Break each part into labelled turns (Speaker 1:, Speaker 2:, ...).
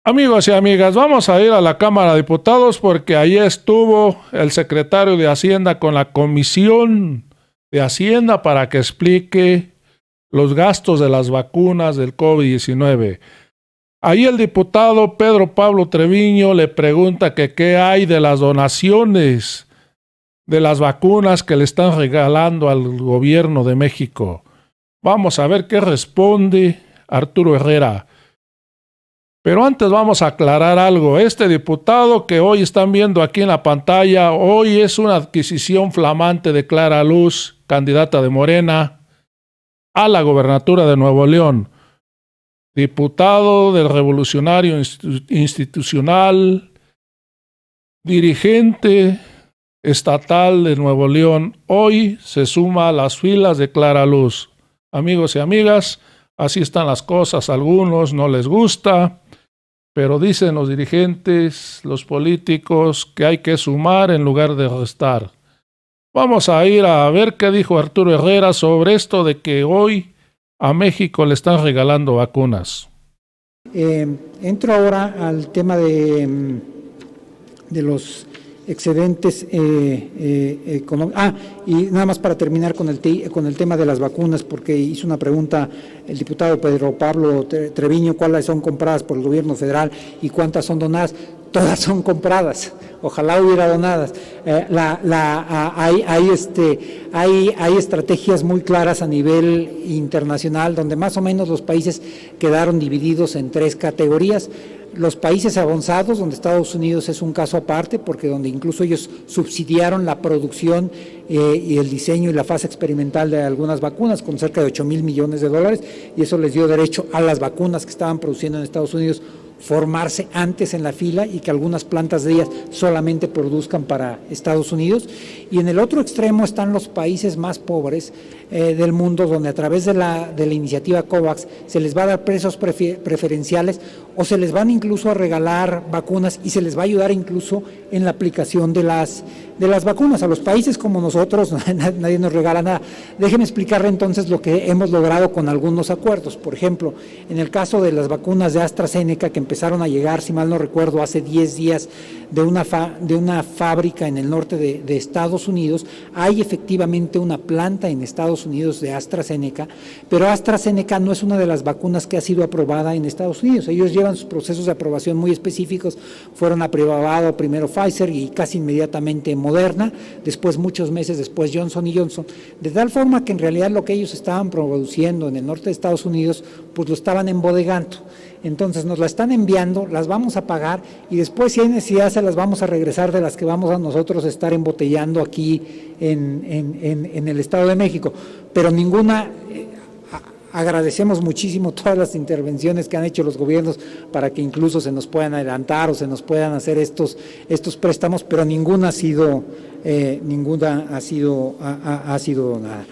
Speaker 1: Amigos y amigas, vamos a ir a la Cámara de Diputados porque ahí estuvo el secretario de Hacienda con la Comisión de Hacienda para que explique los gastos de las vacunas del COVID-19. Ahí el diputado Pedro Pablo Treviño le pregunta que qué hay de las donaciones de las vacunas que le están regalando al gobierno de México. Vamos a ver qué responde Arturo Herrera. Pero antes vamos a aclarar algo. Este diputado que hoy están viendo aquí en la pantalla, hoy es una adquisición flamante de Clara Luz, candidata de Morena a la gobernatura de Nuevo León. Diputado del Revolucionario Institucional, dirigente estatal de Nuevo León, hoy se suma a las filas de Clara Luz. Amigos y amigas, así están las cosas. A algunos no les gusta, pero dicen los dirigentes, los políticos, que hay que sumar en lugar de restar. Vamos a ir a ver qué dijo Arturo Herrera sobre esto de que hoy a México le están regalando vacunas.
Speaker 2: Entro ahora al tema de los excedentes económicos. Y nada más para terminar con el tema de las vacunas, porque hizo una pregunta el diputado Pedro Pablo Treviño, ¿cuáles son compradas por el gobierno federal y cuántas son donadas? Todas son compradas, ojalá hubiera donadas. Hay estrategias muy claras a nivel internacional, donde más o menos los países quedaron divididos en tres categorías. Los países avanzados, donde Estados Unidos es un caso aparte, porque donde incluso ellos subsidiaron la producción y el diseño y la fase experimental de algunas vacunas con cerca de 8,000 millones de dólares, y eso les dio derecho a las vacunas que estaban produciendo en Estados Unidos formarse antes en la fila y que algunas plantas de ellas solamente produzcan para Estados Unidos. Y en el otro extremo están los países más pobres del mundo, donde a través de la iniciativa COVAX se les va a dar precios preferenciales o se les van incluso a regalar vacunas y se les va a ayudar incluso en la aplicación de las vacunas. A los países como nosotros nadie nos regala nada. Déjenme explicarle entonces lo que hemos logrado con algunos acuerdos. Por ejemplo, en el caso de las vacunas de AstraZeneca, que empezaron a llegar, si mal no recuerdo, hace 10 días de una fábrica en el norte de Estados Unidos. Hay efectivamente una planta en Estados Unidos de AstraZeneca, pero AstraZeneca no es una de las vacunas que ha sido aprobada en Estados Unidos. Ellos llevan sus procesos de aprobación muy específicos, fueron aprobados primero Pfizer y casi inmediatamente Moderna, después muchos meses después Johnson & Johnson, de tal forma que en realidad lo que ellos estaban produciendo en el norte de Estados Unidos, pues lo estaban embodegando. Entonces nos la están enviando, las vamos a pagar y después si hay necesidad se las vamos a regresar de las que vamos a nosotros estar embotellando aquí en el Estado de México. Pero ninguna, agradecemos muchísimo todas las intervenciones que han hecho los gobiernos para que incluso se nos puedan adelantar o se nos puedan hacer estos préstamos, pero ninguna ha sido donada.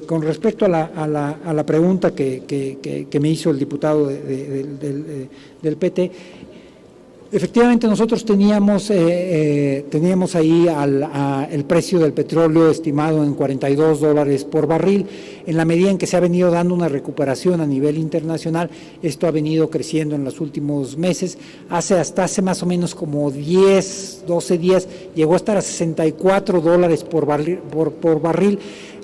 Speaker 2: Con respecto a la pregunta que me hizo el diputado del PT, efectivamente nosotros teníamos ahí el precio del petróleo estimado en $42 por barril. En la medida en que se ha venido dando una recuperación a nivel internacional, esto ha venido creciendo en los últimos meses. Hasta hace más o menos como 10, 12 días llegó a estar a $64 por barril.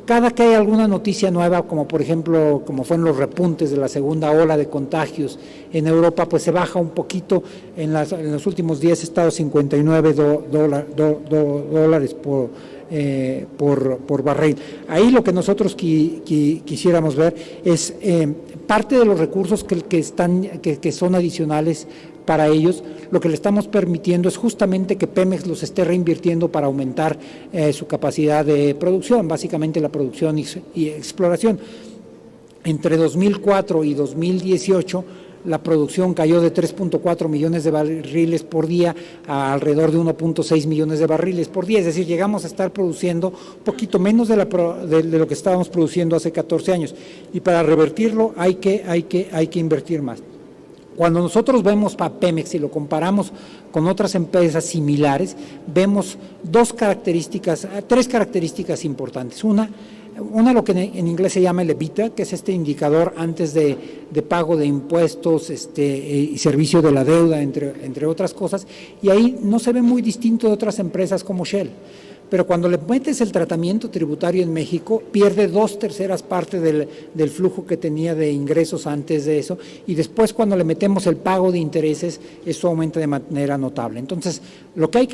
Speaker 2: Cada que hay alguna noticia nueva, como por ejemplo, como fueron los repuntes de la segunda ola de contagios en Europa, pues se baja un poquito. En los últimos días ha estado $59 por barril. Ahí lo que nosotros quisiéramos ver es parte de los recursos que son adicionales para ellos. Lo que le estamos permitiendo es justamente que Pemex los esté reinvirtiendo para aumentar su capacidad de producción, básicamente la producción y exploración. Entre 2004 y 2018 la producción cayó de 3.4 millones de barriles por día a alrededor de 1.6 millones de barriles por día, es decir, llegamos a estar produciendo un poquito menos de lo que estábamos produciendo hace 14 años, y para revertirlo hay que invertir más. Cuando nosotros vemos a Pemex y lo comparamos con otras empresas similares, vemos tres características importantes. Una, Una, lo que en inglés se llama el EBITDA, que es este indicador antes de pago de impuestos y servicio de la deuda, entre otras cosas, y ahí no se ve muy distinto de otras empresas como Shell. Pero cuando le metes el tratamiento tributario en México, pierde 2/3 partes del flujo que tenía de ingresos antes de eso, y después cuando le metemos el pago de intereses, eso aumenta de manera notable. Entonces, lo que hay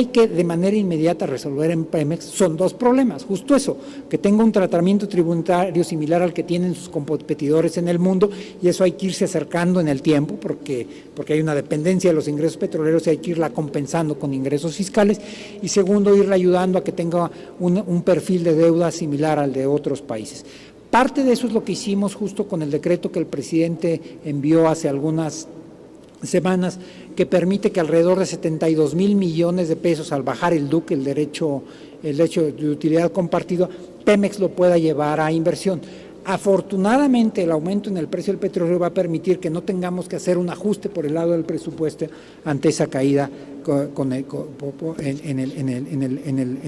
Speaker 2: que de manera inmediata resolver en Pemex son dos problemas, justo eso, que tenga un tratamiento tributario similar al que tienen sus competidores en el mundo, y eso hay que irse acercando en el tiempo, porque hay una dependencia de los ingresos petroleros y hay que irla compensando con ingresos fiscales, y segundo, irle ayudando a que tenga un perfil de deuda similar al de otros países. Parte de eso es lo que hicimos justo con el decreto que el presidente envió hace algunas semanas, que permite que alrededor de 72,000 millones de pesos, al bajar el DUC, el derecho de utilidad compartido, Pemex lo pueda llevar a inversión. Afortunadamente, el aumento en el precio del petróleo va a permitir que no tengamos que hacer un ajuste por el lado del presupuesto ante esa caída en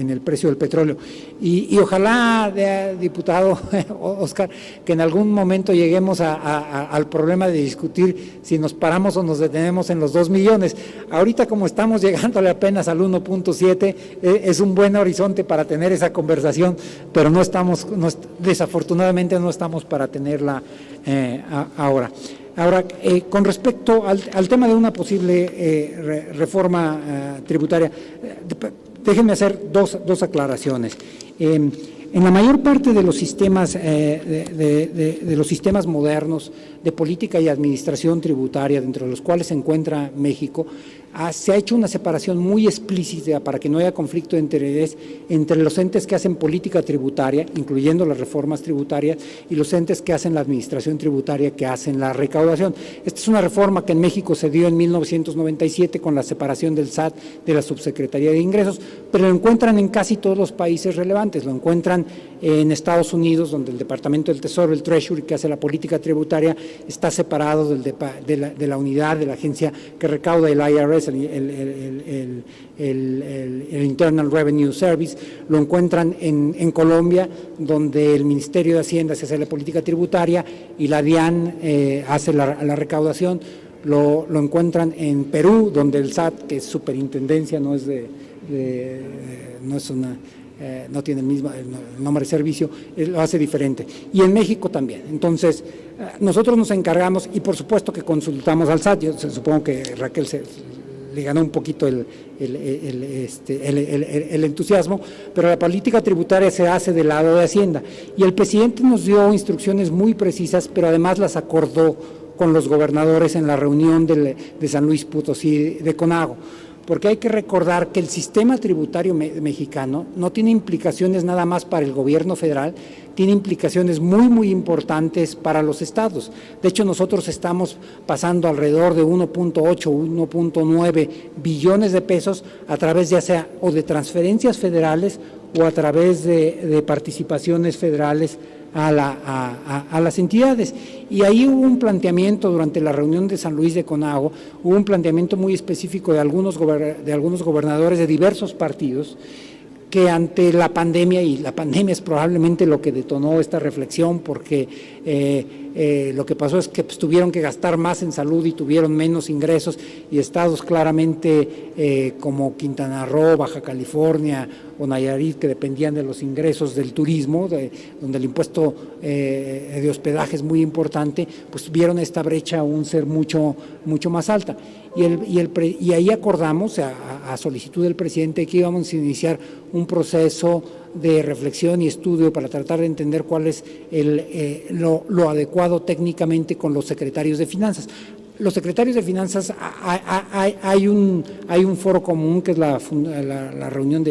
Speaker 2: el precio del petróleo. Y ojalá, diputado Oscar, que en algún momento lleguemos al problema de discutir si nos paramos o nos detenemos en los 2 millones. Ahorita, como estamos llegándole apenas al 1.7, es un buen horizonte para tener esa conversación, pero desafortunadamente no estamos para tenerla ahora. Ahora, con respecto al tema de una posible reforma tributaria, déjenme hacer dos aclaraciones. En la mayor parte de los sistemas de los sistemas modernos de política y administración tributaria, dentro de los cuales se encuentra México, se ha hecho una separación muy explícita para que no haya conflicto de interés entre los entes que hacen política tributaria, incluyendo las reformas tributarias, y los entes que hacen la administración tributaria, que hacen la recaudación. Esta es una reforma que en México se dio en 1997 con la separación del SAT de la Subsecretaría de Ingresos, pero lo encuentran en casi todos los países relevantes. Lo encuentran en Estados Unidos, donde el Departamento del Tesoro, el Treasury, que hace la política tributaria, está separado de la unidad de la agencia que recauda, el IRS, el Internal Revenue Service. Lo encuentran en Colombia, donde el Ministerio de Hacienda se hace la política tributaria y la DIAN hace la recaudación. Lo encuentran en Perú, donde el SAT, que es superintendencia, no tiene el mismo el nombre de servicio, lo hace diferente. Y en México también. Entonces, nosotros nos encargamos, y por supuesto que consultamos al SAT. Yo supongo que Raquel le ganó un poquito el entusiasmo, pero la política tributaria se hace del lado de Hacienda. Y el presidente nos dio instrucciones muy precisas, pero además las acordó con los gobernadores en la reunión de San Luis Potosí de CONAGO. Porque hay que recordar que el sistema tributario mexicano no tiene implicaciones nada más para el gobierno federal, tiene implicaciones muy, muy importantes para los estados. De hecho, nosotros estamos pasando alrededor de 1.8 o 1.9 billones de pesos a través ya sea o de transferencias federales o a través de participaciones federales a las entidades. Y ahí hubo un planteamiento durante la reunión de San Luis de CONAGO, hubo un planteamiento muy específico de algunos gobernadores de diversos partidos, que ante la pandemia, y la pandemia es probablemente lo que detonó esta reflexión, porque lo que pasó es que tuvieron que gastar más en salud y tuvieron menos ingresos, y estados claramente como Quintana Roo, Baja California o Nayarit, que dependían de los ingresos del turismo, donde el impuesto de hospedaje es muy importante, pues vieron esta brecha aún ser mucho más alta. Y ahí acordamos, a solicitud del presidente, que íbamos a iniciar un proceso de reflexión y estudio para tratar de entender cuál es lo adecuado técnicamente con los secretarios de finanzas. Los secretarios de finanzas, hay un foro común que es la reunión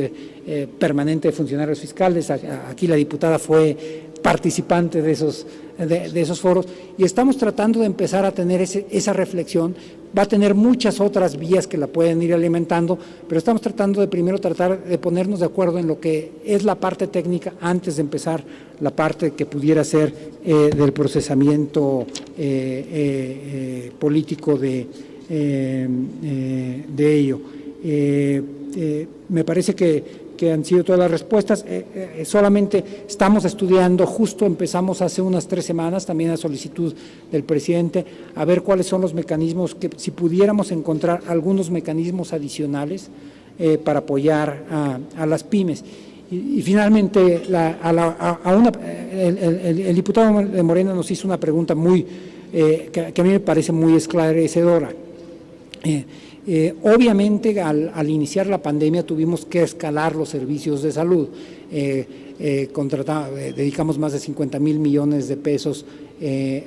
Speaker 2: permanente de funcionarios fiscales. Aquí la diputada fue participante de esos foros, y estamos tratando de empezar a tener esa reflexión. Va a tener muchas otras vías que la pueden ir alimentando, pero estamos tratando de primero tratar de ponernos de acuerdo en lo que es la parte técnica antes de empezar la parte que pudiera ser del procesamiento político de ello. Me parece que que han sido todas las respuestas. Solamente estamos estudiando, justo empezamos hace unas 3 semanas, también a solicitud del presidente, a ver cuáles son los mecanismos, que si pudiéramos encontrar algunos mecanismos adicionales para apoyar a las pymes. Y finalmente, el diputado de Morena nos hizo una pregunta que a mí me parece muy esclarecedora. Obviamente, al iniciar la pandemia tuvimos que escalar los servicios de salud. Dedicamos más de 50,000 millones de pesos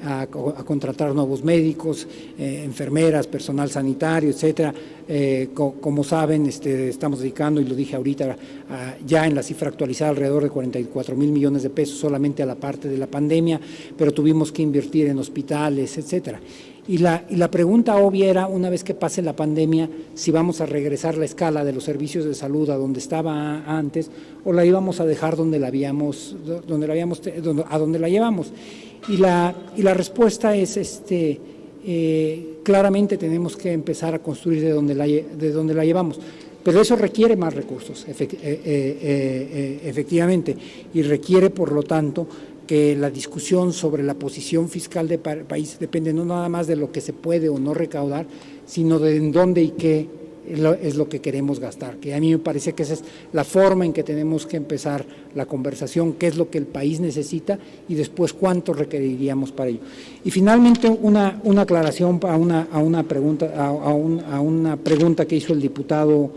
Speaker 2: a contratar nuevos médicos, enfermeras, personal sanitario, etcétera. Como saben, estamos dedicando, y lo dije ahorita, ya en la cifra actualizada, alrededor de 44,000 millones de pesos solamente a la parte de la pandemia, pero tuvimos que invertir en hospitales, etcétera. Y la pregunta obvia era, una vez que pase la pandemia, si vamos a regresar la escala de los servicios de salud a donde estaba antes, o la íbamos a dejar a donde la llevamos. Y la respuesta es, claramente tenemos que empezar a construir de donde la llevamos. Pero eso requiere más recursos, efectivamente, y requiere, por lo tanto, que la discusión sobre la posición fiscal del país depende no nada más de lo que se puede o no recaudar, sino de en dónde y qué es lo que queremos gastar, que a mí me parece que esa es la forma en que tenemos que empezar la conversación, qué es lo que el país necesita y después cuánto requeriríamos para ello. Y finalmente una aclaración a una pregunta que hizo el diputado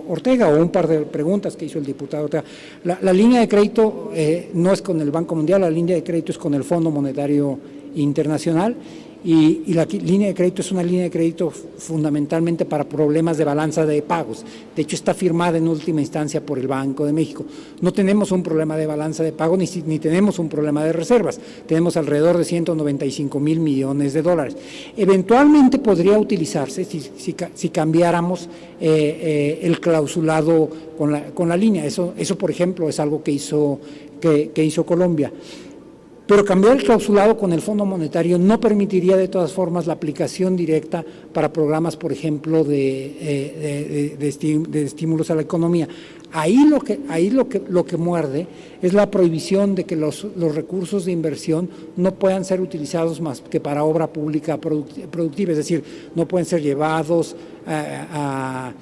Speaker 2: Ortega, o un par de preguntas que hizo el diputado Ortega. La línea de crédito no es con el Banco Mundial, la línea de crédito es con el Fondo Monetario Internacional. Y la línea de crédito es una línea de crédito fundamentalmente para problemas de balanza de pagos. De hecho, está firmada en última instancia por el Banco de México. No tenemos un problema de balanza de pago ni tenemos un problema de reservas. Tenemos alrededor de 195,000 millones de dólares. Eventualmente podría utilizarse si cambiáramos el clausulado con la línea. Eso, por ejemplo, es algo que hizo Colombia. Pero cambiar el clausulado con el Fondo Monetario no permitiría de todas formas la aplicación directa para programas, por ejemplo, de estímulos a la economía. Ahí lo que muerde es la prohibición de que los recursos de inversión no puedan ser utilizados más que para obra pública productiva, es decir, no pueden ser llevados a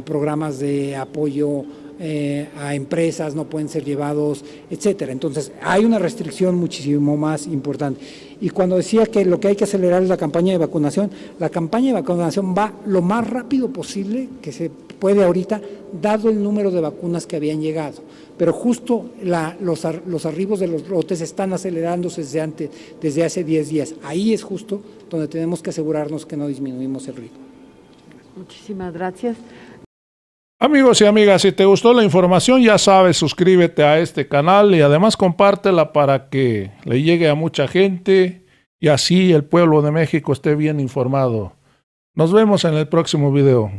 Speaker 2: programas de apoyo a empresas, no pueden ser llevados, etcétera. Entonces, hay una restricción muchísimo más importante. Y cuando decía que lo que hay que acelerar es la campaña de vacunación va lo más rápido posible que se puede ahorita, dado el número de vacunas que habían llegado. Pero justo los arribos de los lotes están acelerándose desde hace 10 días. Ahí es justo donde tenemos que asegurarnos que no disminuimos el ritmo.
Speaker 3: Muchísimas gracias.
Speaker 1: Amigos y amigas, si te gustó la información, ya sabes, suscríbete a este canal y además compártela para que le llegue a mucha gente y así el pueblo de México esté bien informado. Nos vemos en el próximo video.